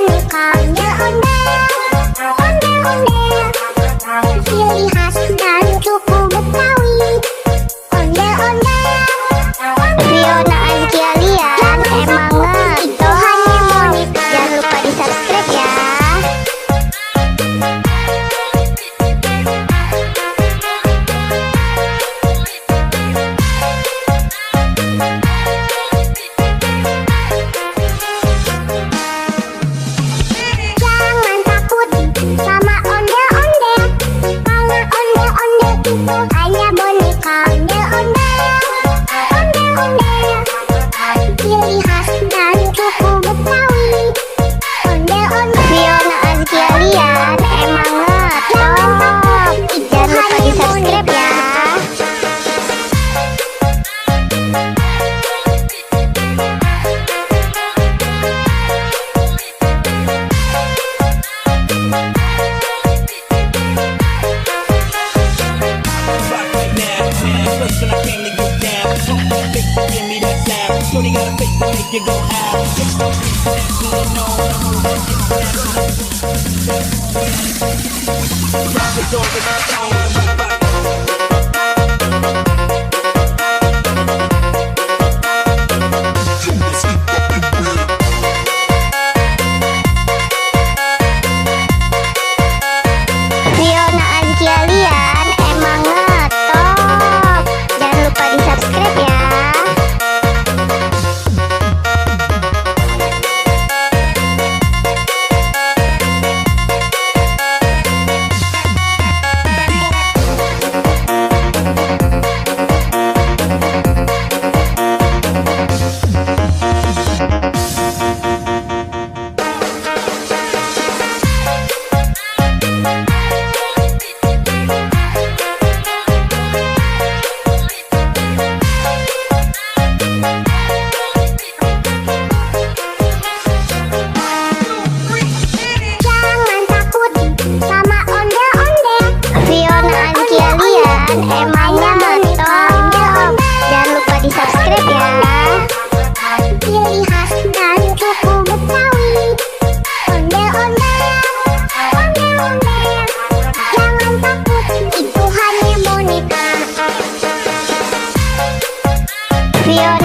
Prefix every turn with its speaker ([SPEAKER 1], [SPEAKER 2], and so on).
[SPEAKER 1] boneka ondel-ondel, ciri khas dan suku Betawi. Ondel-ondel, Fiona Azkia Lian emang itu hanya boneka. Jangan lupa di subscribe ya. Jangan takut sama ondel-ondel, karena ondel-ondel itu hanya boneka. Ondel-ondel, ciri khas dan suku Betawi. Ondel-ondel, Fiona Azkia Lian emang ngetop. Jangan lupa di subscribe ya.
[SPEAKER 2] Shorty got a face to make you go out. Drop it over the
[SPEAKER 1] Fiona Azkia Lian emang ngetop. Jangan lupa di subscribe ya. Jangan takut sama ondel-ondel, Fiona Azkia Lian emang ngetop. Jangan lupa di subscribe ya. Ciri khas dan suku Betawi. Ondel-ondel, jangan takut, itu hanya boneka. Fiona